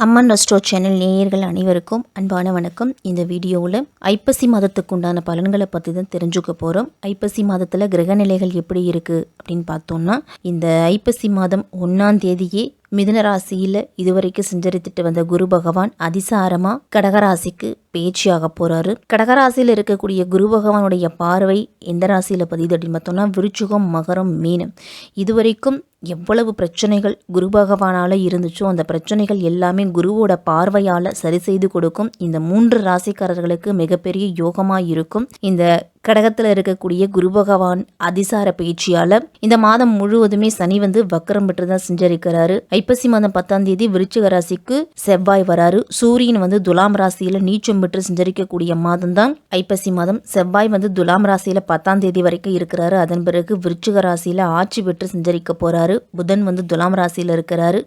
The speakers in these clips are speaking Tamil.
அம்மன் ரெஸ்டோ சேனல் நேயர்கள் அனைவருக்கும் அன்பான வணக்கம். இந்த வீடியோவில் ஐப்பசி மாதத்துக்கு உண்டான பலன்களை பற்றி தான் தெரிஞ்சுக்க போகிறோம். ஐப்பசி மாதத்தில் கிரகநிலைகள் எப்படி இருக்குது அப்படின்னு பார்த்தோம்னா, இந்த ஐப்பசி மாதம் 1ஆம் தேதியே மிதுன ராசியில் இதுவரைக்கும் சஞ்சரித்துட்டு வந்த குரு பகவான் அதிசாரமாக கடகராசிக்கு பேச்சியாக போகிறாரு. கடகராசியில் இருக்கக்கூடிய குரு பகவானுடைய பார்வை எந்த ராசியில் பதியுது அப்படின்னு பார்த்தோம்னா, விருச்சிகம், மகரம், மீனம். இதுவரைக்கும் எவ்வளவு பிரச்சனைகள் குரு பகவானால் இருந்துச்சோ அந்த பிரச்சனைகள் எல்லாமே குருவோட பார்வையால் சரி செய்து கொடுக்கும். இந்த 3 ராசிக்காரர்களுக்கு மிகப்பெரிய யோகமாக இருக்கும். இந்த கடகத்தில் இருக்கக்கூடிய குரு பகவான் அதிசார பயிற்சியால் இந்த மாதம் முழுவதுமே சனி வக்கரம் பெற்று தான் செஞ்சிருக்கிறாரு. ஐப்பசி மாதம் 10ஆம் தேதி விருச்சிக ராசிக்கு செவ்வாய் வராரு. சூரியன் துலாம் ராசியில் நீச்சம் பெற்று செஞ்சரிக்கக்கூடிய மாதம் தான் ஐப்பசி மாதம். செவ்வாய் துலாம் ராசியில் 10ஆம் தேதி வரைக்கும் இருக்கிறாரு. அதன் பிறகு விருச்சிக ராசியில் ஆட்சி பெற்று செஞ்சரிக்க போறாரு. புதன் துலாம் ராசியில் இருக்கிறாரு.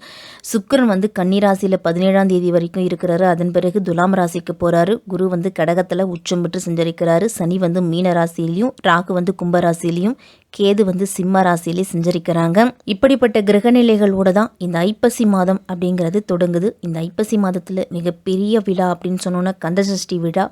சுக்கிரன் கன்னி ராசியில் 17ஆம் தேதி வரைக்கும் இருக்கிறாரு. அதன் பிறகு துலாம் ராசிக்கு போறாரு. குரு கடகத்தில் உச்சம் பெற்று செஞ்சரிக்கிறாரு. சனி மீன ராசியிலையும், ராகு கும்பராசிலையும், கேது சிம்ம ராசியிலே செஞ்சரிக்கிறாங்க. இப்படிப்பட்ட கிரகநிலைகளோட தான் இந்த ஐப்பசி மாதம் அப்படிங்கிறது தொடங்குது. இந்த ஐப்பசி மாதத்தில் மிகப்பெரிய விழா அப்படின்னு சொன்னோன்னா கந்தசஷ்டி விழா,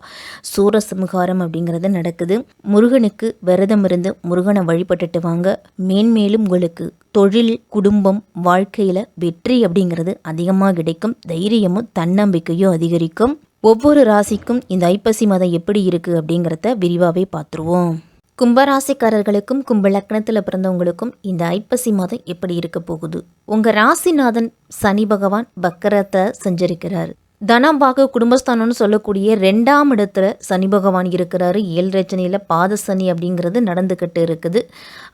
சூரசம்ஹாரம் அப்படிங்கிறது நடக்குது. முருகனுக்கு விரதம் இருந்து முருகனை வழிபட்டுட்டு வாங்க. மேன்மேலும் உங்களுக்கு தொழில், குடும்பம், வாழ்க்கையில் வெற்றி அப்படிங்கிறது அதிகமாக கிடைக்கும். தைரியமும் தன்னம்பிக்கையும் அதிகரிக்கும். ஒவ்வொரு ராசிக்கும் இந்த ஐப்பசி மாதம் எப்படி இருக்குது அப்படிங்கிறத விரிவாகவே பார்த்துருவோம். கும்பராசிக்காரர்களுக்கும் கும்ப லக்னத்தில் பிறந்தவங்களுக்கும் இந்த ஐப்பசி மாதம் எப்படி இருக்க போகுது? உங்கள் ராசிநாதன் சனி பகவான் வக்கரத்தை செஞ்சிருக்கிறார். தனபாக குடும்பஸ்தானம்னு சொல்லக்கூடிய 2ஆம் இடத்துல சனி பகவான் இருக்கிறாரு. 7 ரச்சனையில் பாத சனி அப்படிங்கிறது நடந்துக்கிட்டு இருக்குது.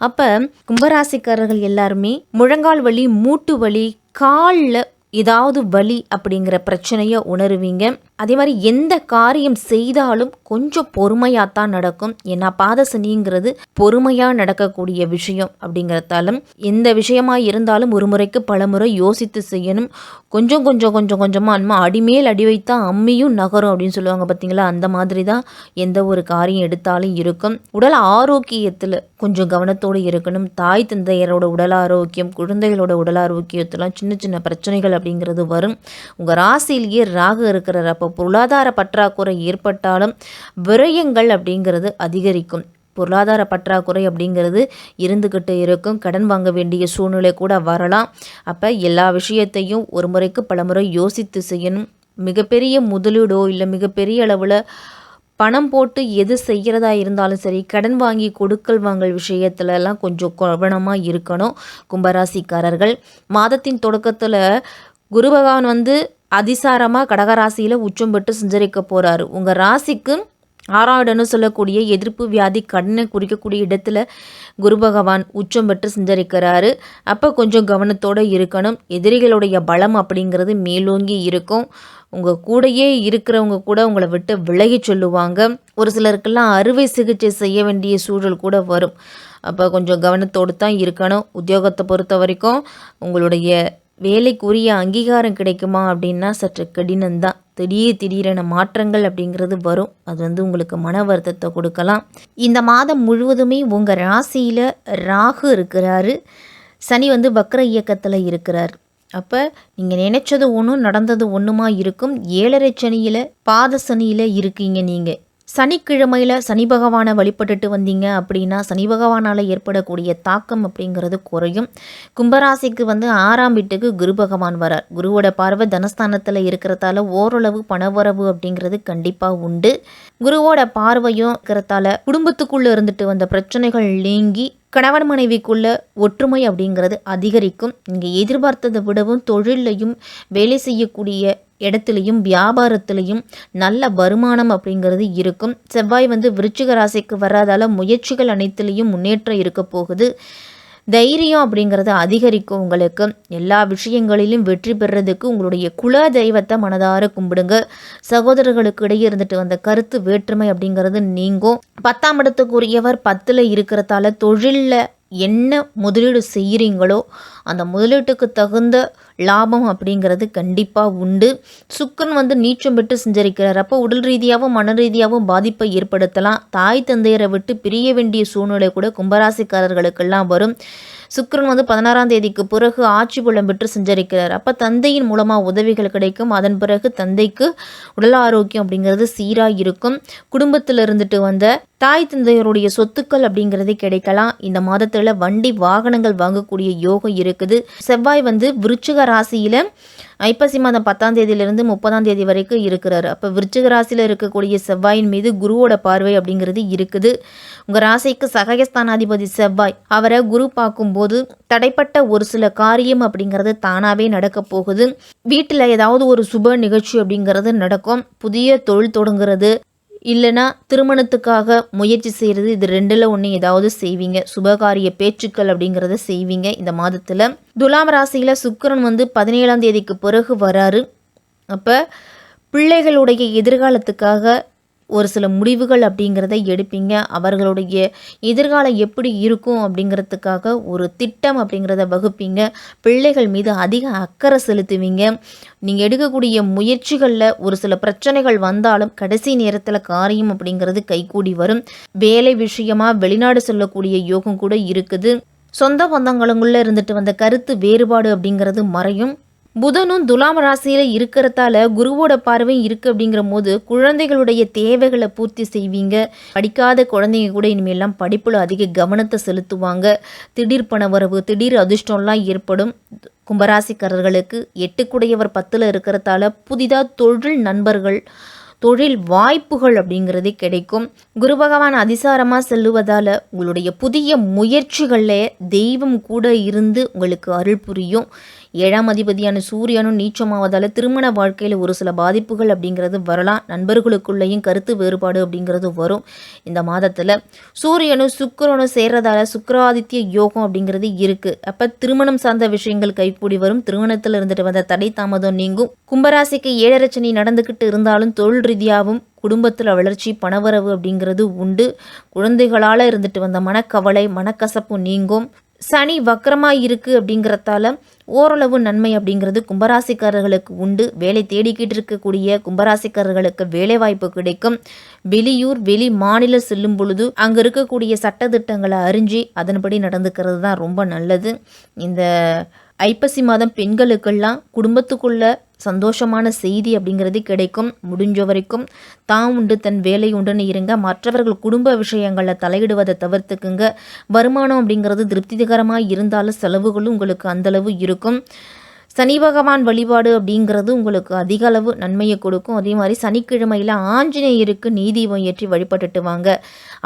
அப்போ கும்பராசிக்காரர்கள் எல்லாருமே முழங்கால் வலி, மூட்டு வலி, காலில் ஏதாவது வலி அப்படிங்கிற பிரச்சனையை உணருவீங்க. அதே மாதிரி எந்த காரியம் செய்தாலும் கொஞ்சம் பொறுமையாகத்தான் நடக்கும். ஏன்னா பாதசனிங்கிறது பொறுமையாக நடக்கக்கூடிய விஷயம் அப்படிங்கிறதாலும் எந்த விஷயமா இருந்தாலும் ஒரு முறைக்கு பல முறை யோசித்து செய்யணும். கொஞ்சமாக அம்மா அடிமேல் அடி வைத்தா அம்மியும் நகரும் அப்படின்னு சொல்லுவாங்க பார்த்தீங்களா, அந்த மாதிரி தான் எந்த ஒரு காரியம் எடுத்தாலும் இருக்கும். உடல் ஆரோக்கியத்தில் கொஞ்சம் கவனத்தோடு இருக்கணும். தாய் தந்தையரோட உடல் ஆரோக்கியம், குழந்தைகளோட உடல் ஆரோக்கியத்தெல்லாம் சின்ன சின்ன பிரச்சனைகள் அப்படிங்கிறது வரும். உங்கள் ராசியிலேயே ராகு இருக்கிற பொருளாதார பற்றாக்குறை ஏற்பட்டாலும் விரயங்கள் அப்படிங்கிறது அதிகரிக்கும். பொருளாதார பற்றாக்குறை அப்படிங்கிறது இருந்துக்கிட்டு இருக்கும். கடன் வாங்க வேண்டிய சூழ்நிலை கூட வரலாம். அப்போ எல்லா விஷயத்தையும் ஒரு முறைக்கு பல முறை யோசித்து செய்யணும். மிகப்பெரிய முதலீடோ இல்லை மிகப்பெரிய அளவில் பணம் போட்டு எது செய்கிறதா இருந்தாலும் சரி, கடன் வாங்கி கொடுக்கல் வாங்கல் விஷயத்துலலாம் கொஞ்சம் கவனமாக இருக்கணும். கும்பராசிக்காரர்கள் மாதத்தின் தொடக்கத்தில் குரு பகவான் அதிசாரமாக கடகராசியில் உச்சம் பெற்று சஞ்சரிக்க போகிறாரு. உங்கள் ராசிக்கு 6ஆம் இடம்னு சொல்லக்கூடிய எதிர்ப்பு வியாதி கடனை குறிக்கக்கூடிய இடத்துல குரு பகவான் உச்சம் பெற்று சஞ்சரிக்கிறாரு. அப்போ கொஞ்சம் கவனத்தோடு இருக்கணும். எதிரிகளுடைய பலம் அப்படிங்கிறது மேலோங்கி இருக்கும். உங்கள் கூடையே இருக்கிறவங்க கூட உங்களை விட்டு விலகி சொல்லுவாங்க. ஒரு சிலருக்கெல்லாம் அறுவை சிகிச்சை செய்ய வேண்டிய சூழல் கூட வரும். அப்போ கொஞ்சம் கவனத்தோடு தான் இருக்கணும். உத்தியோகத்தை பொறுத்த வரைக்கும் உங்களுடைய வேலைக்குரிய அங்கீகாரம் கிடைக்குமா அப்படின்னா சற்று கடினம்தான். திடீரென மாற்றங்கள் அப்படிங்கிறது வரும். அது உங்களுக்கு மன வருத்தத்தை கொடுக்கலாம். இந்த மாதம் முழுவதுமே உங்கள் ராசியில் ராகு இருக்கிறாரு. சனி வக்ர இயக்கத்தில் இருக்கிறார். அப்போ நீங்கள் நினைச்சது ஒன்றும் நடந்தது ஒன்றுமா இருக்கும். 7.5 சனியில் பாத சனியில் இருக்கீங்க. நீங்கள் சனிக்கிழமையில் சனி பகவானை வழிபட்டுட்டு வந்தீங்க அப்படின்னா சனி பகவானால் ஏற்படக்கூடிய தாக்கம் அப்படிங்கிறது குறையும். கும்பராசிக்கு 6ஆம் வீட்டுக்கு குரு பகவான் வரார். குருவோட பார்வை தனஸ்தானத்தில் இருக்கிறதால ஓரளவு பணவரவு அப்படிங்கிறது கண்டிப்பாக உண்டு. குருவோட பார்வையும் இருக்கிறதால குடும்பத்துக்குள்ளே இருந்துட்டு வந்த பிரச்சனைகள் நீங்கி கணவன் மனைவிக்குள்ள ஒற்றுமை அப்படிங்கிறது அதிகரிக்கும். நீங்கள் எதிர்பார்த்ததை விடவும் தொழிலையும் வேலை செய்யக்கூடிய இடத்துலையும் வியாபாரத்திலையும் நல்ல வருமானம் அப்படிங்கிறது இருக்கும். செவ்வாய் விருச்சிக ராசிக்கு வராதால முயற்சிகள் அனைத்துலேயும் முன்னேற்றம் இருக்க போகுது. தைரியம் அப்படிங்கிறது அதிகரிக்கும். உங்களுக்கு எல்லா விஷயங்களிலும் வெற்றி பெறதுக்கு உங்களுடைய குல தெய்வத்தை மனதார கும்பிடுங்க. சகோதரர்களுக்கு இடையே இருந்துட்டு வந்த கருத்து வேற்றுமை அப்படிங்கிறது நீங்கும். 10ஆம் இடத்துக்குரியவர் 10ல் இருக்கிறதால தொழிலில் என்ன முதலீடு செய்கிறீங்களோ அந்த முதலீட்டுக்கு தகுந்த லாபம் அப்படிங்கிறது கண்டிப்பாக உண்டு. சுக்கிரன் வந்து நீச்சம் பெற்று செஞ்சிருக்கிறார். அப்போ உடல் ரீதியாகவும் மன ரீதியாகவும் பாதிப்பை ஏற்படுத்தலாம். தாய் தந்தையரை விட்டு பிரிய வேண்டிய சூழ்நிலை கூட கும்பராசிக்காரர்களுக்கெல்லாம் வரும். சுக்கிரன் வந்து 16ஆம் தேதிக்கு பிறகு ஆட்சி பலம் பெற்று செஞ்சிருக்கிறார். அப்போ தந்தையின் மூலமாக உதவிகள் கிடைக்கும். அதன் பிறகு தந்தைக்கு உடல் ஆரோக்கியம் அப்படிங்கிறது சீராக இருக்கும். குடும்பத்தில் இருந்துட்டு வந்த தாய் தந்தையருடைய சொத்துக்கள் அப்படிங்கிறது கிடைக்கலாம். இந்த மாதத்தில் வண்டி வாகனங்கள் வாங்கக்கூடிய யோகம் இருக்குது. செவ்வாய் வந்து விருச்சிக ராசியில் ஐப்பசி மாதம் 10ஆம் தேதியிலிருந்து 30ஆம் தேதி வரைக்கும் இருக்கிறாரு. அப்போ விருச்சிக ராசியில் இருக்கக்கூடிய செவ்வாயின் மீது குருவோட பார்வை அப்படிங்கிறது இருக்குது. உங்கள் ராசிக்கு சகயஸ்தானாதிபதி செவ்வாய், அவரை குரு பார்க்கும்போது தடைப்பட்ட ஒரு சில காரியம் அப்படிங்கிறது தானாகவே நடக்க போகுது. வீட்டில் ஏதாவது ஒரு சுப நிகழ்ச்சி அப்படிங்கிறது நடக்கும். புதிய தொழில் தொடங்குறது, இல்லைனா திருமணத்துக்காக முயற்சி செய்கிறது, இது ரெண்டில் ஒன்று ஏதாவது செய்வீங்க. சுபகாரிய பேச்சுக்கள் அப்படிங்கிறத செய்வீங்க இந்த மாதத்தில். துலாம் ராசியில் சுக்கிரன் வந்து 17ஆம் தேதிக்கு பிறகு வராரு. அப்போ பிள்ளைகளுடைய எதிர்காலத்துக்காக ஒரு சில முடிவுகள் அப்படிங்கிறத எடுப்பீங்க. அவர்களுடைய எதிர்காலம் எப்படி இருக்கும் அப்படிங்கிறதுக்காக ஒரு திட்டம் அப்படிங்கிறத வகுப்பீங்க. பிள்ளைகள் மீது அதிக அக்கறை செலுத்துவீங்க. நீங்கள் எடுக்கக்கூடிய முயற்சிகளில் ஒரு சில பிரச்சனைகள் வந்தாலும் கடைசி நேரத்தில் காரியம் அப்படிங்கிறது கைகூடி வரும். வேலை விஷயமாக வெளிநாடு செல்லக்கூடிய யோகம் கூட இருக்குது. சொந்த பந்தங்களுக்குள்ளே இருந்துட்டு வந்த கருத்து வேறுபாடு அப்படிங்கிறது மறையும். புதனும் துலாம் ராசியில் இருக்கிறதால குருவோட பார்வையும் இருக்குது. அப்படிங்கிற போது குழந்தைகளுடைய தேவைகளை பூர்த்தி செய்வீங்க. படிக்காத குழந்தைங்க கூட இனிமேலாம் படிப்பில் அதிக கவனத்தை செலுத்துவாங்க. திடீர் பண வரவு, திடீர் அதிர்ஷ்டம்லாம் ஏற்படும். கும்பராசிக்காரர்களுக்கு 8 10 இருக்கிறதால புதிதாக தொழில் நண்பர்கள், தொழில் வாய்ப்புகள் அப்படிங்கிறதே கிடைக்கும். குரு பகவான் அதிசாரமாக செல்லுவதால் உங்களுடைய புதிய முயற்சிகளில் தெய்வம் கூட இருந்து உங்களுக்கு அருள் புரியும். 7ஆம் அதிபதியான சூரியனும் நீச்சமாவதால் திருமண வாழ்க்கையில் ஒரு சில பாதிப்புகள் அப்படிங்கிறது வரலாம். நண்பர்களுக்குள்ளேயும் கருத்து வேறுபாடு அப்படிங்கிறது வரும். இந்த மாதத்தில் சூரியனும் சுக்கிரனும் சேர்றதால சுக்கிராதித்ய யோகம் அப்படிங்கிறது இருக்குது. அப்போ திருமணம் சார்ந்த விஷயங்கள் கைகூடி வரும். திருமணத்தில் இருந்துட்டு வந்த தடை தாமதம் நீங்கும். கும்பராசிக்கு 7 சனி நடந்துக்கிட்டு இருந்தாலும் தொழில் ரீதியாகவும் குடும்பத்தில் வளர்ச்சி, பணவரவு அப்படிங்கிறது உண்டு. குழந்தைகளால் இருந்துட்டு வந்த மனக்கவலை, மனக்கசப்பு நீங்கும். சனி வக்கரமாக இருக்குது அப்படிங்கிறதால ஓரளவு நன்மை அப்படிங்கிறது கும்பராசிக்காரர்களுக்கு உண்டு. வேலை தேடிக்கிட்டு இருக்கக்கூடிய கும்பராசிக்காரர்களுக்கு வேலை வாய்ப்பு கிடைக்கும். வெளியூர் வெளி மாநிலம் செல்லும் பொழுது அங்கே இருக்கக்கூடிய சட்டத்திட்டங்களை அறிஞ்சு அதன்படி நடந்துக்கிறது தான் ரொம்ப நல்லது. இந்த ஐப்பசி மாதம் பெண்களுக்கெல்லாம் குடும்பத்துக்குள்ள சந்தோஷமான செய்தி அப்படிங்கிறது கிடைக்கும். முடிஞ்ச வரைக்கும் தான் உண்டு தன் வேலை உண்டுன்னு இருங்க. மற்றவர்கள் குடும்ப விஷயங்களில் தலையிடுவதை தவிர்த்துக்குங்க. வருமானம் அப்படிங்கிறது திருப்திகரமாக இருந்தாலும் செலவுகளும் உங்களுக்கு அந்தளவு இருக்கும். சனி பகவான் வழிபாடு அப்படிங்கிறது உங்களுக்கு அதிக அளவு நன்மையை கொடுக்கும். அதே மாதிரி சனிக்கிழமையில் ஆஞ்சநேயருக்கு நீதீபம் ஏற்றி வழிபட்டுட்டு வாங்க.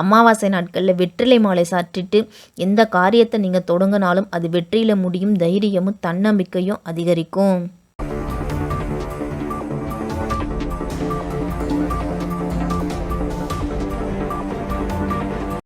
அமாவாசை நாட்களில் வெற்றிலை மாலை சாற்றிட்டு எந்த காரியத்தை நீங்கள் தொடங்கினாலும் அது வெற்றியில் முடியும். தைரியமும் தன்னம்பிக்கையும் அதிகரிக்கும்.